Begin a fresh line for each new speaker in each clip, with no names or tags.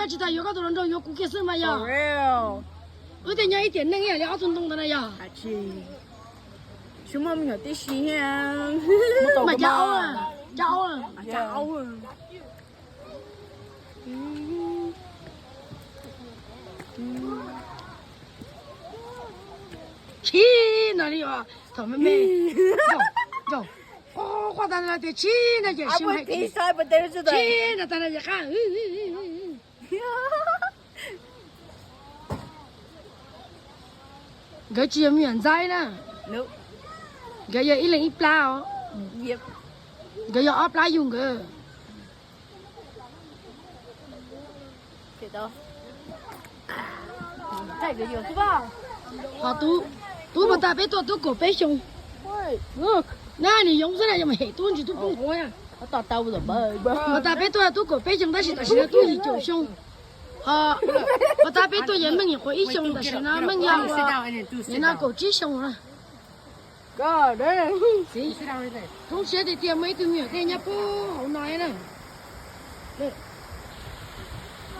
其他有个多人种有顾客什么呀？
real
我得要一点那个两种动的了呀。
还去熊猫没有得行呀，
没教啊，教啊。
教啊。
去哪里啊？他们没走，花旦那得去那就行了。
比赛不得知道。
去那当然就喊。cái chia miệng dai nè, cái giờ ít lên ít lao, cái giờ ấp lá dùng cái,
cái gì vậy ba?
họ tu mà ta biết tu cổ bé xong, nè này dùng cái này mà hệ tu chỉ tu không có à,
tao tao rồi
mà ta biết tu cổ bé xong, ta chỉ là tu gì chỗ xong. mà ta biết tôi mình nhiều ít xong là sẽ nó mình nhau nên nó cổ chí xong rồi.
Có đấy.
Gì? Không sẽ thì tiền mấy cái miệng đây nhá cô không nói nè. Đây.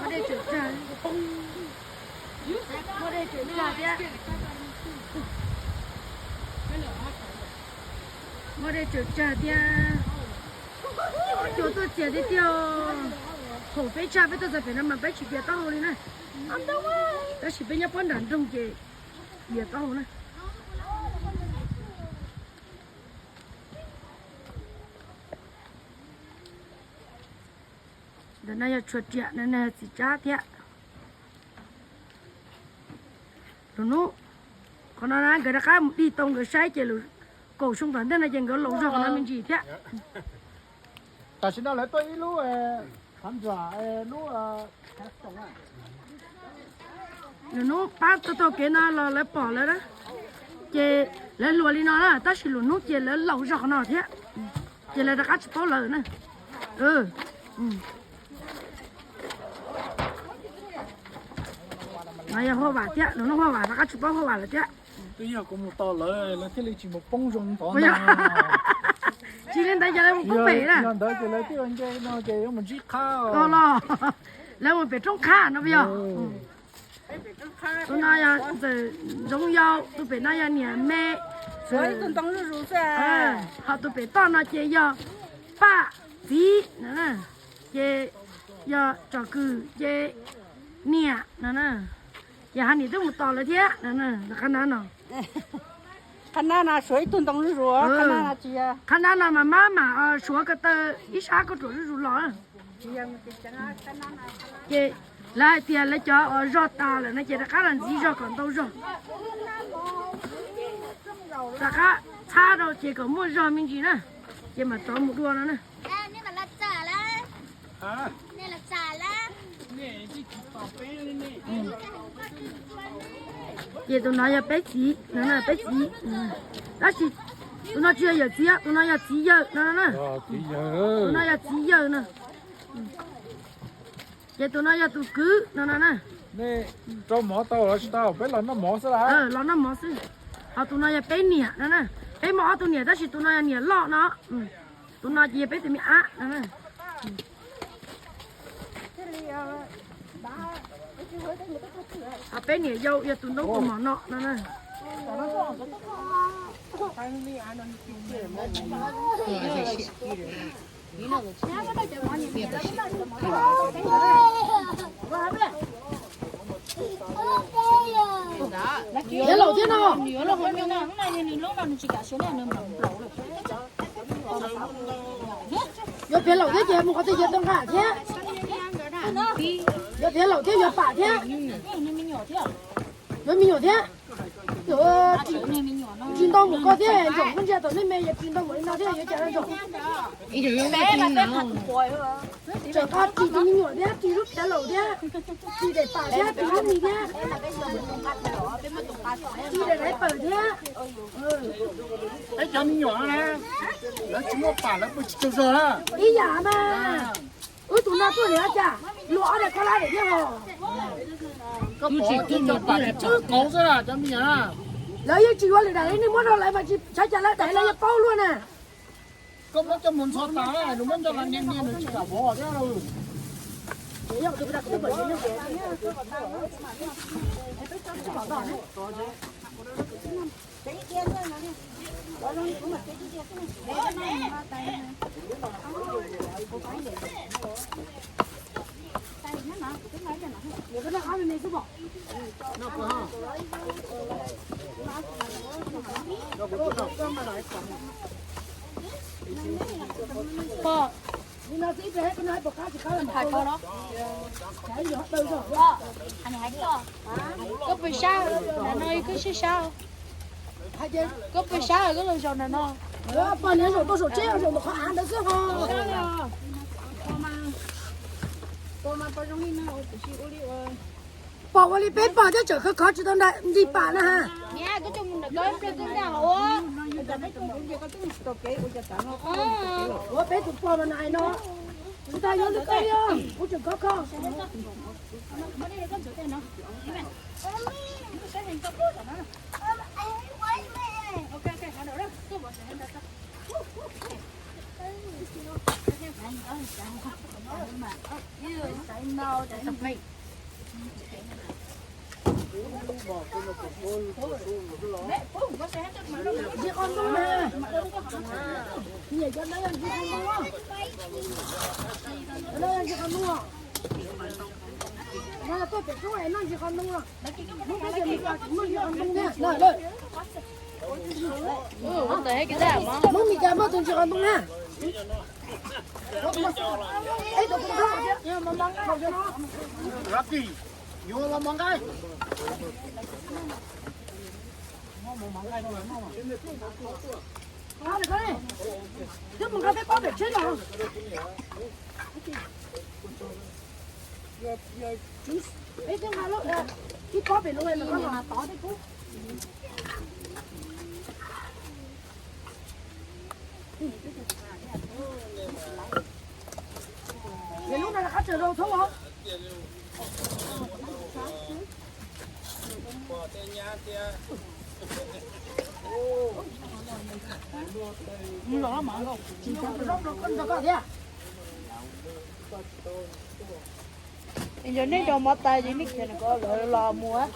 Mà đây chuyển ra. Mà đây chuyển ra đi. Mà đây chuyển ra đi. Chỗ tôi chuyển đi tiêu. Khổ bé cha bé tôi giờ phải làm mà bé chỉ biết tao đi nè. Ăn đâu á. Bé chỉ biết nhá con đàn trong chị biết tao nè. Đó là chuột chẹt nên là chỉ chả thế. Rồi nó còn nó cái đó cái đi tông cái sai chỉ là cổ sung thần thế này chỉ có lồng ra còn nó mình chỉ thế.
但是呢，来对路看着路
rồi nó bắt tôi cái nó là lấy bỏ lại đó. Chỉ lấy lúa đi nó là, ta chỉ lúa nó chỉ lấy lồng ra còn nó thế. Chỉ lấy cái chỉ bỏ lợn nè. Này hoa vải thế, nó hoa vải, nó chụp bao hoa vải là thế.
bây giờ cũng một to lớn là thế này chỉ một bông rồng to
Chỉ lên đây cho lấy một con bể nè.
Giờ đó chỉ lấy cái anh chơi nó chơi một chiếc khao.
Có lo, lấy một bể trống khá nó bây giờ. Tôi nói là giờ giống nhau, tôi bể nói là nhà mẹ.
Rồi tôi tông rủ ra.
Họ tôi bể to nó chơi giờ ba tí nữa nè, chơi giờ trò cừ chơi nè nè. Giờ hắn đi tới một tòa là thế, nè, khăn nào nào.
Khăn nào suy tuần tông rùa, khăn nào chị à?
Khăn nào mà xuống cái tờ ít sao cái chỗ rùa lỏ.
Chị à, chị chẳng khăn nào.
Chị lại tiền lại cho rót ta là nó chỉ là khá là gì rồi còn đâu rồi. Là khá xa đâu chỉ có mua rồi mình chỉ nè, chỉ mà cho một đua nữa nè.
Nên mà là trả lá.
À.
Nên là trả lá.
Chị tụi nó là bé chỉ, nó là bé chỉ. Đó chỉ tụi nó chưa giờ chỉ á, tụi nó là chỉ giờ, nè. Tụi nó là chỉ giờ nè. Chị tụi nó là tụi cứ, nè.
Nè, cho mỏ tao là tao, bé là nó mỏ sao là?
Nó mỏ xí. Họ tụi nó là bé nè, nè. Bé mỏ tụi nè, đó chỉ tụi nó là nè lọ nó. Tụi nó chỉ bé tụi mình á, nè. À bé nè dâu, giờ tụi nó cũng mỏ nọ, nè. Thế lẩu thế nào? Giờ thế lẩu thế chị một có thể giờ tông cả thế. Giờ thế lẩu thế giờ phả thế. Giờ mình nhỏ thế. Giờ chín tông một có thế, rộng con trẻ tao lên mẹ giờ chín tông một nó thế giờ chả rộng.
Bé là bé thằng bồi hả?
Chờ con chỉ cho mình nhỏ thế, chỉ lúc thế lẩu thế. Chỉ để phả thế, chỉ lúc gì thế. Chỉ để lấy phở thế.
Ấy cho mình nhỏ nè, nó chúng nó phản nó chưa giờ ha.
Ý giả mà. Ôi tụi nó tôi để chả, lúa để có lại để thế hò.
Có bỏ cái cho phản là chứ có sao là cho mình nhỏ.
Lấy cái chỉ qua lại đấy, nếu muốn nó lại mà chỉ sai chả lại đấy là bao luôn nè.
Không nó cho muốn xót tá này, đúng không cho là nhanh nhanh nó chỉ cả bỏ ra đâu.
要对不对？这本身就给。我跟他还没吃饱。
那不好。要不就上专门来炒。
爸，你那这边跟他不开始开了嘛？太高了。还有都是。
anh này có
có bị sao là nơi cứ xí sao hay chứ có bị sao là cái lần sau này nó bao nhiêu rồi tôi sổ chết rồi nó khó ăn được chứ không bỏ qua đi bếp bỏ cho chở khó chịu tao đây đi bà nè ha
nha cái chung là có cái nào á
ủa bếp tụi bỏ này nó chúng ta nhớ được cái ủa chừng có không Chị con đúng nè. Nhiều cho đây là chị con đúng không? Ở đây là chị con đúng không? Này tôi phải xuống này nó chị con đúng không? Lúc cái gì mình muốn chị con đúng nha. Này đây. Muốn mình chạm vào chị con đúng nha. Ê tôi cũng không chứ. Nhưng mà mong không cho nó.
Rocky, nhiều lắm mong cái.
Đó được đấy. Chứ mình có phải có việc chết rồi. Ấy cái mà lúc cái có bị lúc này mình có mà tỏ đấy cú. Vậy lúc này là khách chờ đâu thấu không? Nó mà không. Chỉ cho nó róc con cho con thế à?
Giờ nếu cho mất tay thì nít thì nó có lợi lò mua.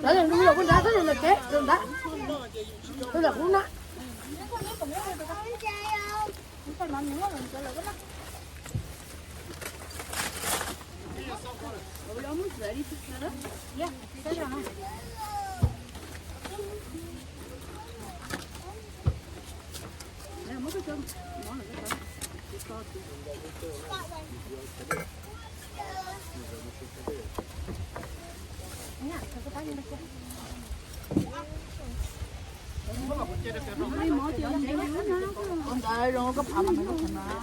Đó là đúng rồi con đá, đó là kế, con đá. Đó là con đá.
Con trai rồi có phạm mình không thành nào.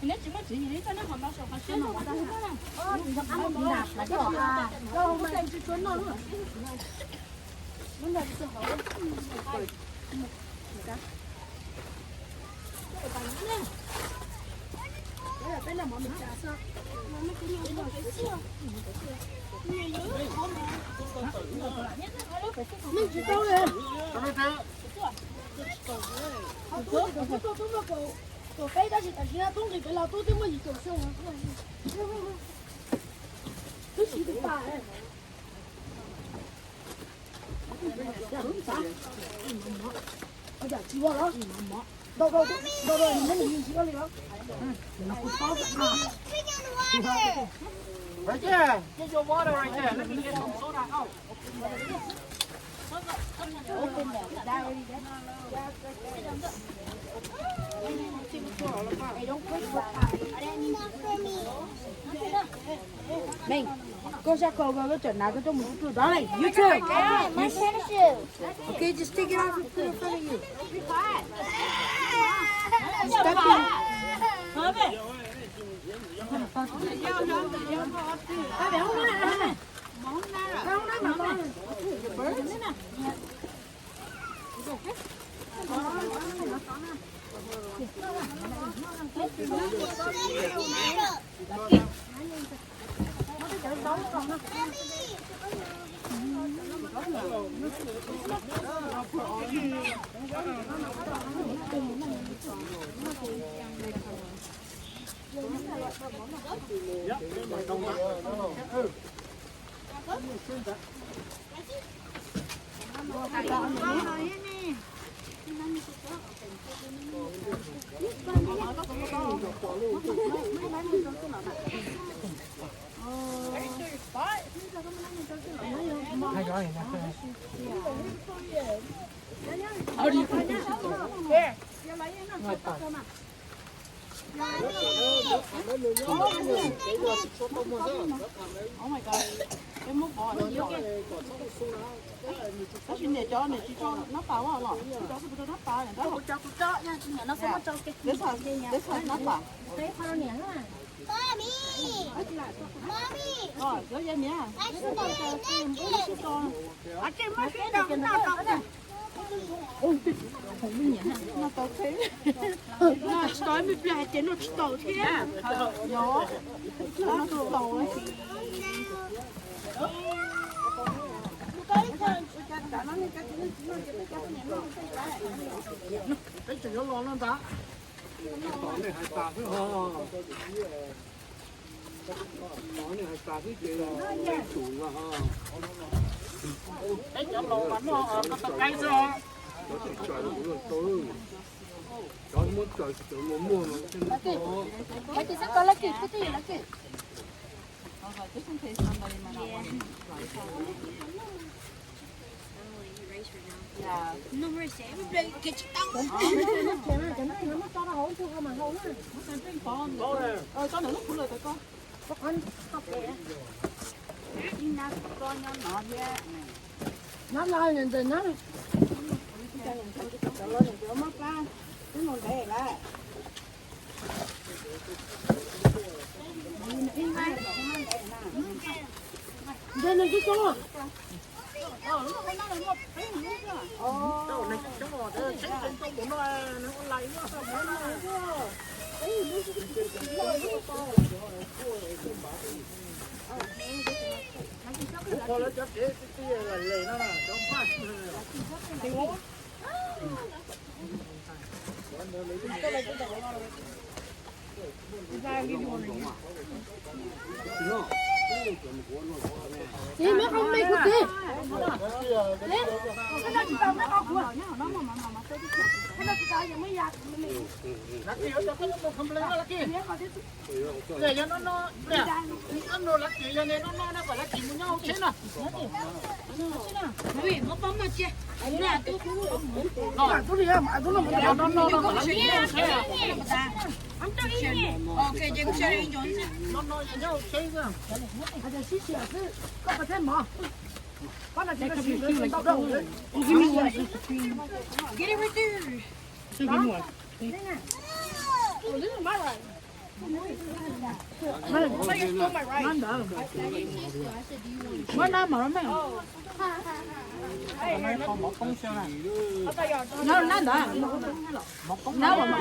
nếu chỉ có chuyện gì đấy nó còn bao giờ còn chưa nó đã
Mình chỉ đâu lên. Tôi phải đã chỉ là khi nào tôi thì phải là tôi mới gì kiểu xong rồi. Tôi chỉ được ba ấy. Bây giờ chỉ vào đó. Đâu nó nhìn chỉ vào đi đó. Nó cũng có
Right there. Get your water right there. Let me get some soda out.
Mình, cô sẽ cầu vào cái chuyện nào cho một chút đó này. You too.
My tennis shoes.
Okay, just take it off and put it in front of you. Step in. Nó xin để cho này chỉ cho nó vào à lọ. Cho cái nó vào này đó.
cho nha nó sẽ cho cái
Để sao nó vào.
Mommy. Mommy.
Rồi, có dây nhá.
I should have
Nó to thế. Nó tới mình lại trên nó to thế. Đó. Nó to ấy.
cái chuyện nó lo ta tỏ này hay tạc với họ tỏ này hay tạc với chị là chủ là ha cái chỗ lò bắn họ có cái sao nó chỉ trời nó cũng là tối đó muốn trời trời muốn mua mà trên đó
cái gì sẽ có lá kì cái gì lá kì no more say everybody get your down
Con nữa nó cũng lời con.
Nó lo nhìn từ nó đây này cái con
đâu này cái mỏ đấy trên con bốn nó lại nó có nó chấp thế cái là lề nó là trong phát
chị mới không đi của chị
lắc kia cho cái nó không lấy nó lắc kia để cho nó nè ăn đồ lắc kia cho nên nó phải lắc kia với nhau chết nào
vì nó bấm mà chưa nè tôi
tôi đi mà tôi làm
nó phải lắc kia thế à
I'm talking okay 지금 촬영이 좀
nó với nhau chết cơ
아저씨 씨앗을 꺾어서 뭐 하나 제가 지금
get it right there
뭐나 말하면
không bỏ công xe này
nó đã nó mà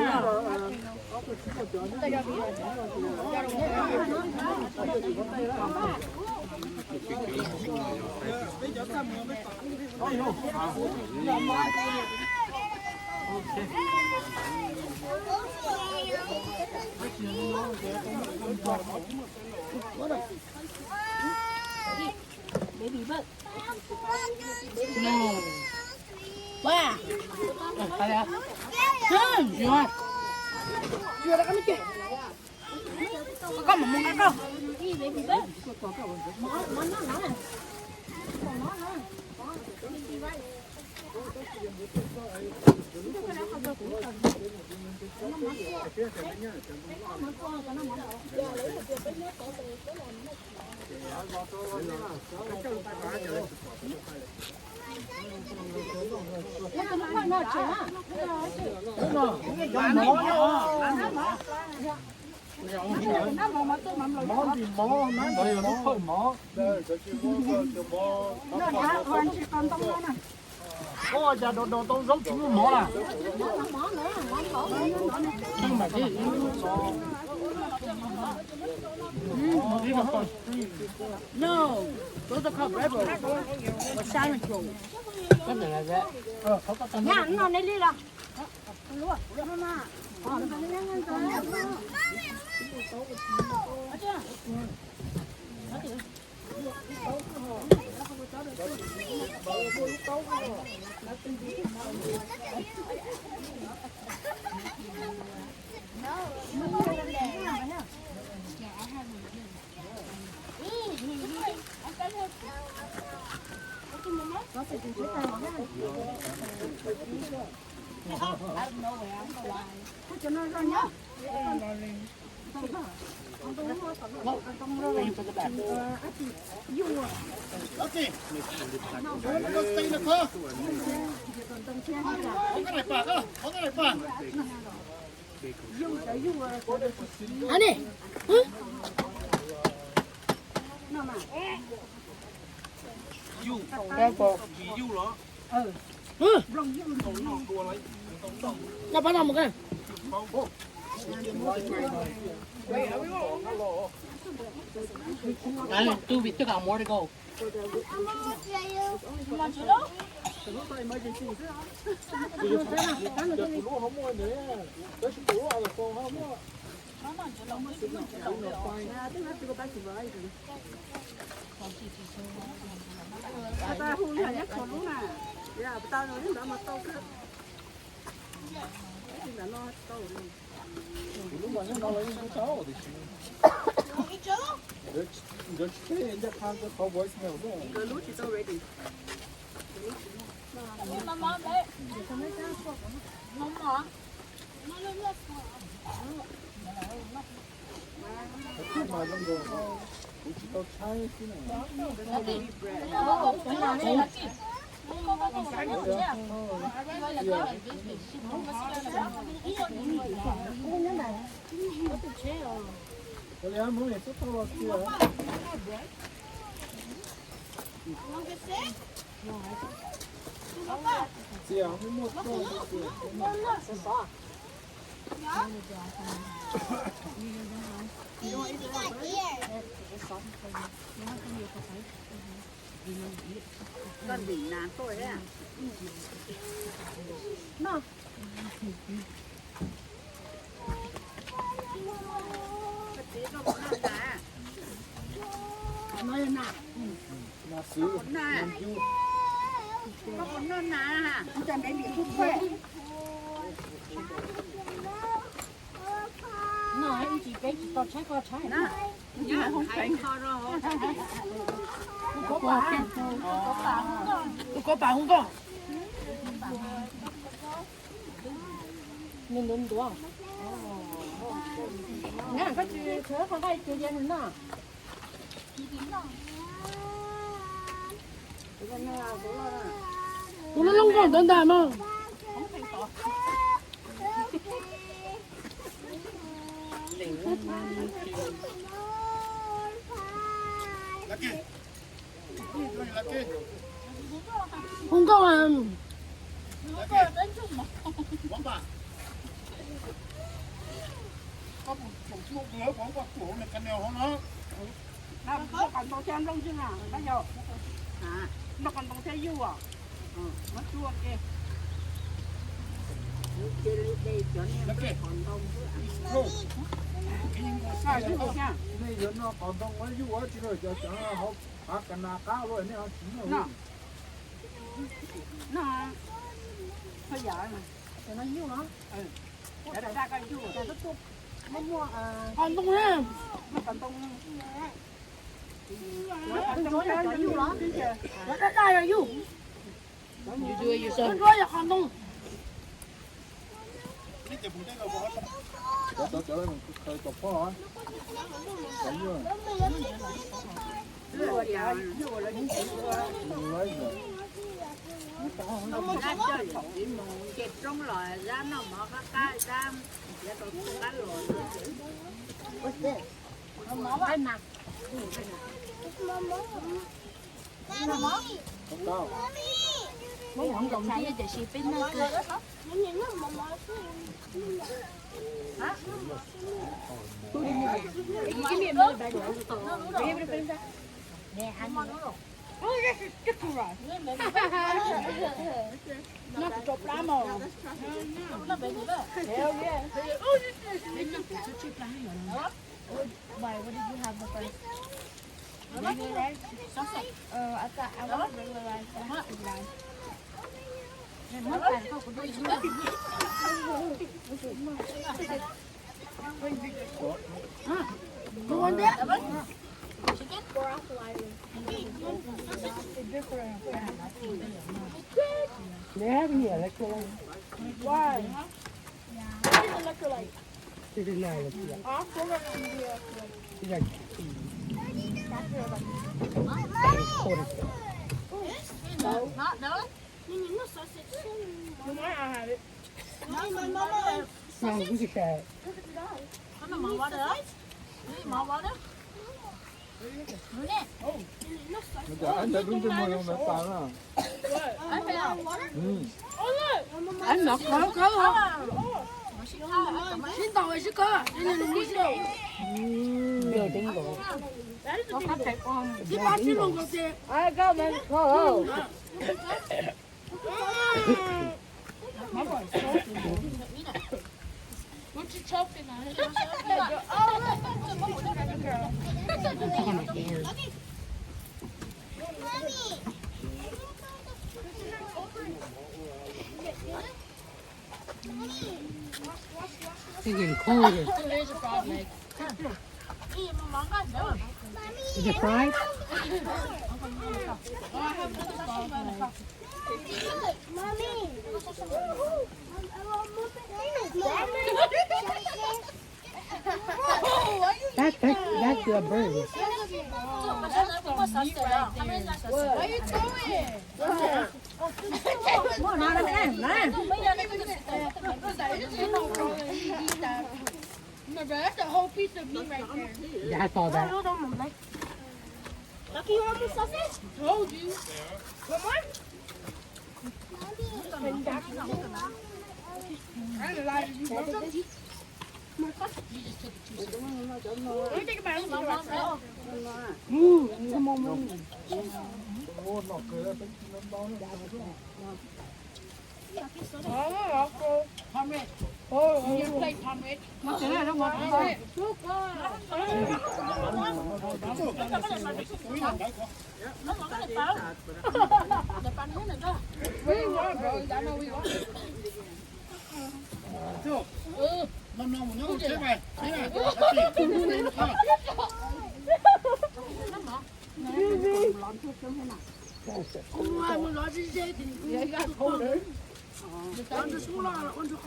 Baby bug.
no 와 가야 좋아 chưa đã có mấy chuyện có một món ăn không
Baby bug.
món nó
Ô, giờ đồ tông giống chúng mỏ là. Nhưng mà cái
No, those are called rebels. Or silent roll.
cái này là vậy. Không có tông.
Nha, nó này đi là.
Okay. Nó stay là cơ. Không có này bạc á, không có này bạc.
아니, 응? 응. 나 바나 먹어.
Này, two vịt tất cả more to go.
Con đỉnh nán tôi đấy à? Nó. Nói nè. Nè. Có con non nè hả? Chúng ta để bị thuốc khỏe.
Nói chỉ cái chỉ có trái
Nè. Nhưng mà không phải kho đâu.
có bà không có.
nhưng đúng đúng nè có chứa con đây chứa dân nữa
nó không còn đơn giản mà. Không có à.
Có một chút nữa có của này cái nào không nó.
Nó còn tàu chân không chứ nào? Nó vô. À, nó còn tàu xe du à? Nó chua kìa. Đây chỗ này còn đông nữa. Sao chứ không nha?
Này giờ nó còn đông quá chứ quá chứ rồi cho họ cá cái nào cá rồi này họ chín rồi.
Nó hơi dở mà.
cho nó nhiêu nó
Để đại ra coi du.
cho nó tốt nó mua
còn tung nha.
Nó còn tông.
cái chỗ này có nhiêu đó
Nó đã đây rồi du.
You do it
我
yourself.
说要看懂。
Trở lại mình khởi tập phó hả? Đúng rồi. Lấy rồi. Không cao.
Not to drop llama.
Why? What did you have the first? Regular rice? Sausage. Oh, I thought I wanted regular rice. I had regular rice.
Go on there.
They have here electrolyte.
Why? What is electrolyte?
This is not electrolyte. It's like
You might have it.
no, we can try it.
Bây giờ anh sẽ đứng trên môi không mẹ tàn à?
Anh mặc khóa khóa không? Xin tàu ấy cơ. Đây là đi đâu?
Nhiều tiếng của. Có phát chạy con.
Đi bắt chứ không có tiền.
I got them. Oh.
What you choking on?
It's getting colder.
There's a frog leg.
Is it fried? That's your bird.
Why are you throwing? Remember, that's a whole piece of meat right there.
That's all that.
Lucky, you want the sausage?
Told you.
I don't lie to you. Let me think about it.
Ô, nó cười ra tính nó bao nó
You play pomade.
nó một nhóc thế này. Thế này.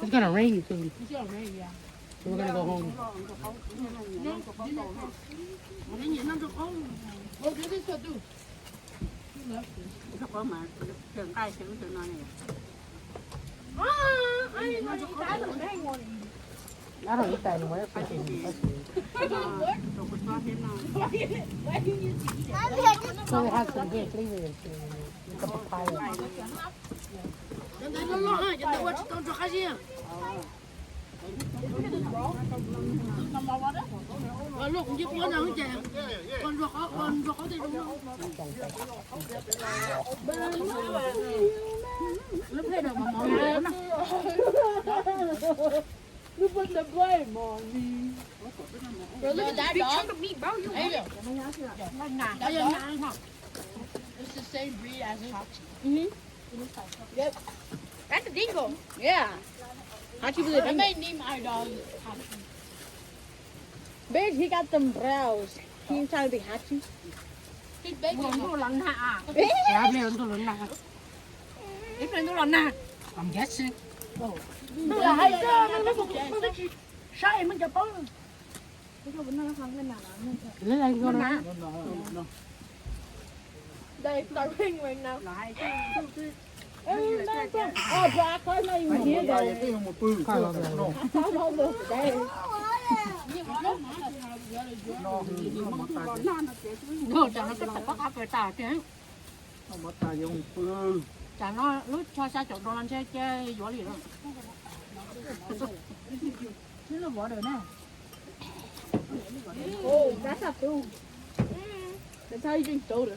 It's gonna rain soon. So we're gonna go home. I don't eat that anymore. That's freaking disgusting. So it has some good flavor in it. Like a papaya.
Lúc cũng có nào chè, còn ruột có thì đúng không? Lúc này đâu mà món này nó.
You put the blame on me.
Bro, look at that dog.
Chunk of meat, bro. You
There you go.
Đây là
It's the same breed as Hachi.
That's a dingo. Yeah. How'd you believe
I
it?
may name my dog Hachi.
Bitch, he got them brows. He ain't trying to be Hachi.
He's big.
món đồ lắng hạ.
Yeah, I'm here until the night. Ít lên nó nè. I'm guessing.
là hay cái nó một cái gì sai mình cho bông
Lấy lên con nè.
Đây, tao khinh mình nào.
Coi lo rồi. Nó chẳng nó cái tập bắt áp về tà chứ. Chẳng nó lúc cho xa chỗ đồ làm chơi gió lì rồi. Nó là bỏ đời nè.
Oh, that's a food. That's how you drink soda.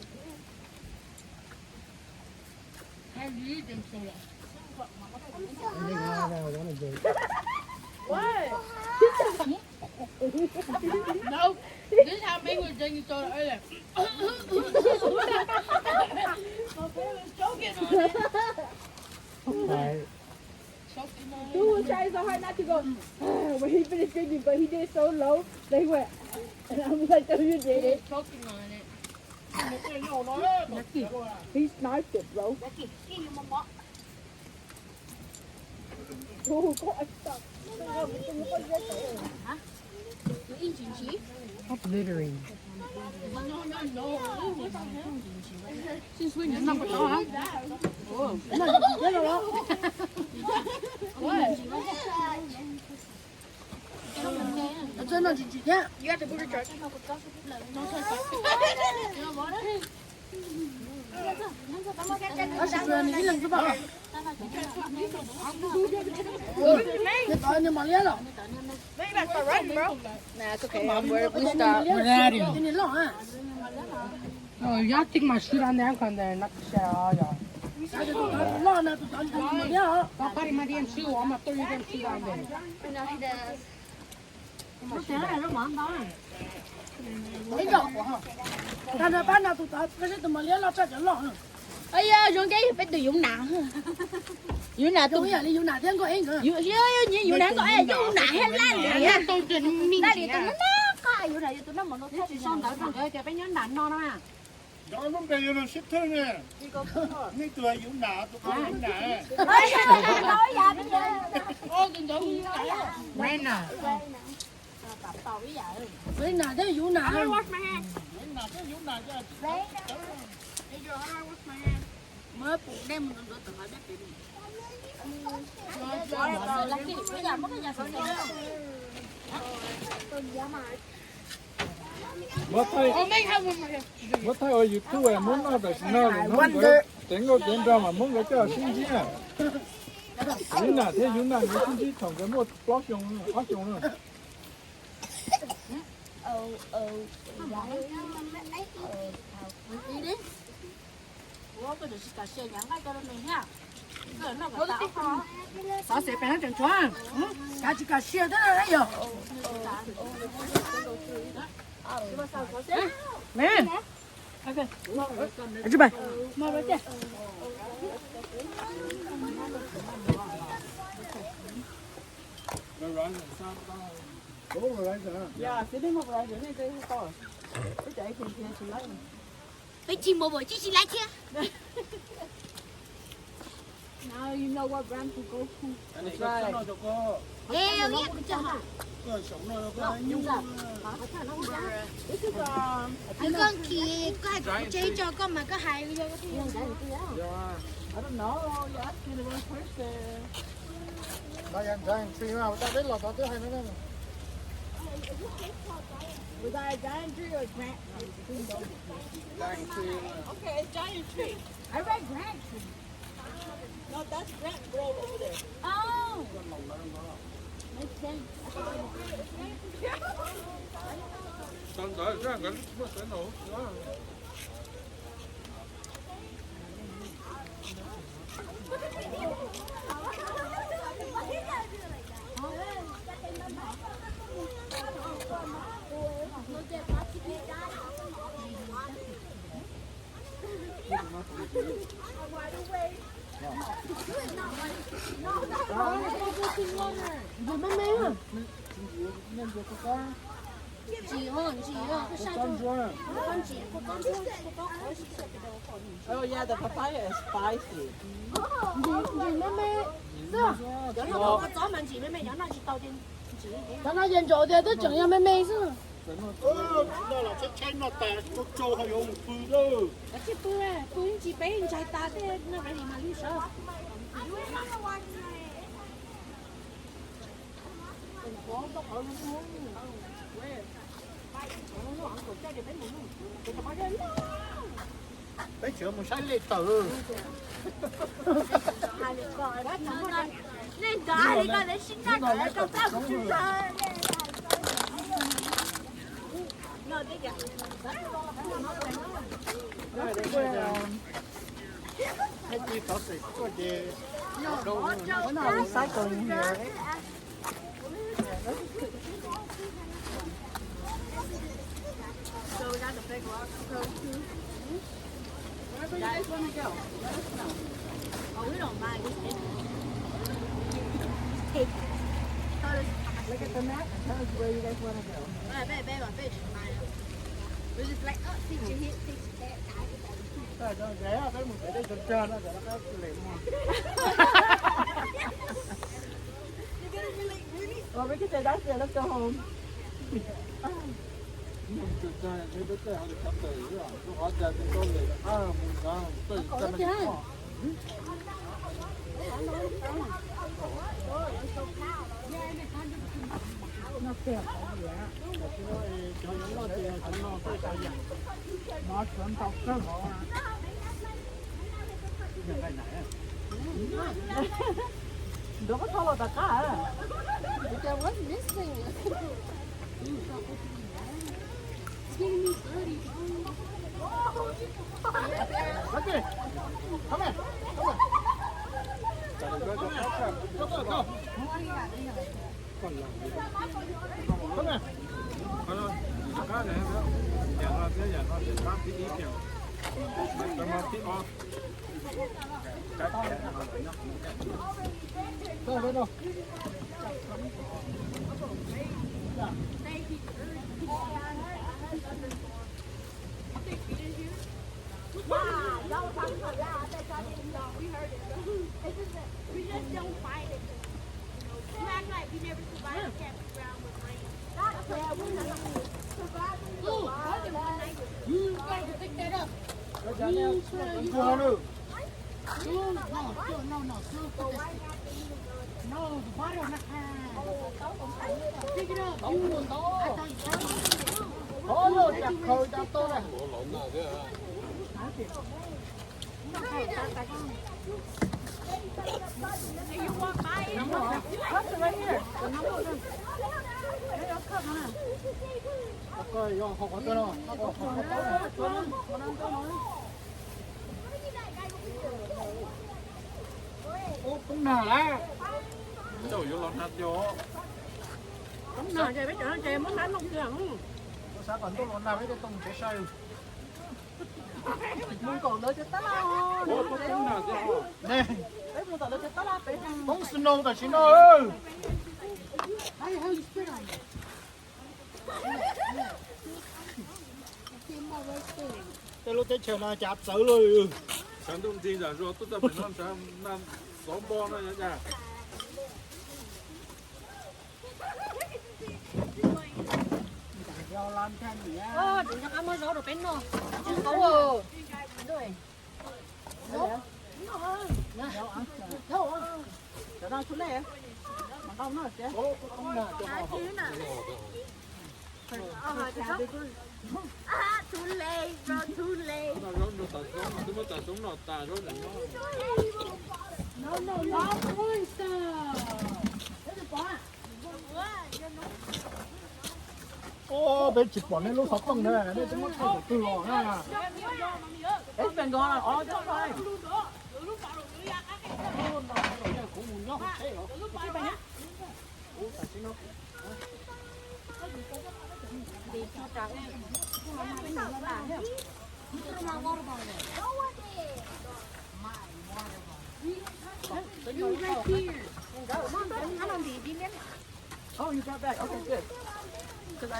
What?
No, this is how big was drinking soda earlier.
Right.
Dude was trying so hard not to go. When he finished drinking, but he did it so low that he went. And I was like, "Oh, you did it."
Choking on it.
He sniped it, bro. Oh, God, stop.
What's littering?
Since when you're not going to
真的几天
You got the booger truck.
nó sẽ về những lần thứ ba cái tỏi này mà lấy rồi
Maybe I start running, bro. Nah, it's okay. We
Ready.
cái này lỏng à
Oh, y'all think my shoot on there? I'm there. Knock the shit out, y'all.
cái tỏi lỏng này tỏi mà lấy hả
Don't carry my damn shoe. I'm gonna throw your damn shoe down there.
nó té này nó mỏng đó lấy rồi cái này bán nào tụi tỏi cái tụi mà lấy là chắc chắn lỏng
Ây da, dùng cái phải từ dụng nặng. Dụng nặng
tôi nghĩ là dùng nào tiếng có anh cơ
dụng nặng có ai dụng nặng hết lan nè.
Tôi didn't mean
Đây thì tụi nó có dụng nặng tụi nó mà nó thích
chỉ xong đỡ rồi cho bé nhớ nặng non à.
Đó lúc đây nó xích thôi nè. Mấy tuổi dũng nạ, tụi con dũng nạ.
nói ra bây giờ.
Ren à.
với nào thế dùng nào
Dũng nạ cái dũng nạ cho.
mới phụ đem một đứa tự hỏi biết
Mất thay ở YouTube muốn nói về sinh nào nó tiếng có tiếng ra mà muốn cái cho sinh chí à. Yun na, thế yun na, những sinh chí thằng cái một block dùng nữa.
Sao sẽ bé chẳng choáng?
cả chỉ cả xe thế này đấy rồi
Nè.
chú bài
Rồi rồi sao ta? Bố rồi đấy hả?
Dạ, sẽ đến một vài giờ này tôi to. Tôi chạy thì chị lấy.
Cái chim bồ bồ chứ chị lại chưa?
Now you know what brand to go to.
Anh cái sống nó cho cô.
Ghê biết cho hả?
Cái sống nó cho cô.
This is
Cái con kia có hai chơi cho con mà có hai video có thấy
I don't know. You asked me the wrong person.
Đây anh thấy anh phim nào, ta biết là tao thứ hai nữa.
Was that a giant tree or a grant? Okay, a giant tree. I read grant tree. No, that's grant grove over there.
Oh. Makes sense.
Con đợi ra cái nó sẽ nổ.
Oh yeah, the papaya is spicy.
咱那研究的都正样妹妹是。
đó là cái chén nó tè nó trâu hay dùng phư đó
Cái bữa này, bữa chị bé anh trai ta thế nó phải đi mà đi sợ.
đấy chuyện một sai lệ tử
Nên cái này để sinh ra cái công tác của chúng ta.
cái gì có thể có gì đâu
Recycling here. Wherever you guys want to go.
Oh, we don't mind.
Look at the map and tell us where you guys want to go.
We just like, oh, teacher hit, teacher that.
cái đó rẻ cái một cái đây trên trên nó cái lệ mà
Well, we can say that's it. Let's go home.
trên trên cái đứa cái họ được cắt từ rồi họ ra cái con này mình ra từ cái mình có
nó chuẩn tộc cơ họ
Don't go follow the car.
There was missing.
okay come here
tại vì nó có cắt
go go go
còn là
come here
Hello, cá này đó. Dạ nó thế giờ nó sẽ bán tí kìa. Cho nó tí off. Cái nó
go go go
We just don't fight it. You act like we never survived the campground with rain.
You got to pick that up.
go nữa
No, the bottle not pick it up. You will go. I thought you
có luôn chặt khơi chặt to này
You walk by it.
What's it right here?
coi do không có tôi đâu ô cũng nà lá
đâu vô lon hạt vô.
Không nào chơi biết chỗ nó chơi muốn đánh không chưa?
sao còn tôi còn làm cái tông cái say
Muốn còn nữa cho tao lo.
Ô có cũng nào chứ.
nè
Đấy muốn còn nữa cho tao lo.
không xin đâu ta xin đâu ơi
How the hell you spit on it?
tôi lúc tới chờ là chạp sợ rồi
Sáng thông tin là rồi tôi ta phải năm sáu bo nữa nhá cha.
do làm thêm gì á
Oh, đừng cho cá mơ rổ đồ bên nô.
Ồ. Cho nó xuống đây. Mà không nó chứ.
ô không nà cho họ học
Too late, bro, too late.
Nó nó ta sống mà tôi mới ta sống nó ta rồi là nó.
No, not oyster. There's a bar.
ô bên chụp bọn này lúc học bằng này đây chúng nó thay đổi từ lò ha
It's been going on all this time.
cũng muốn nhóc thế hả
Oh, you got back. Okay, good.
Lúc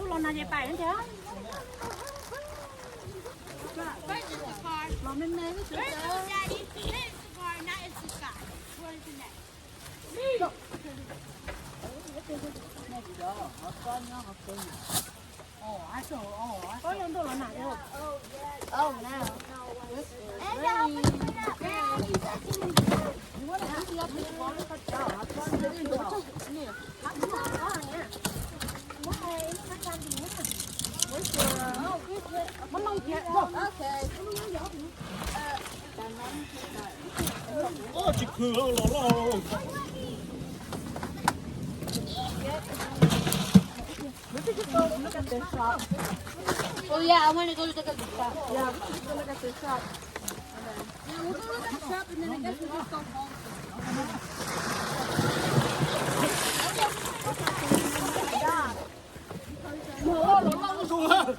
lần nào về bài nữa chứ? Có những đồ lần nào đâu? Oh no.
어, 지금 러러러.
Oh yeah, I want to go to the shop.
Yeah, we should go look at the shop. Yeah, we'll go look at the shop and then I guess we'll just go home.
어, 러러러.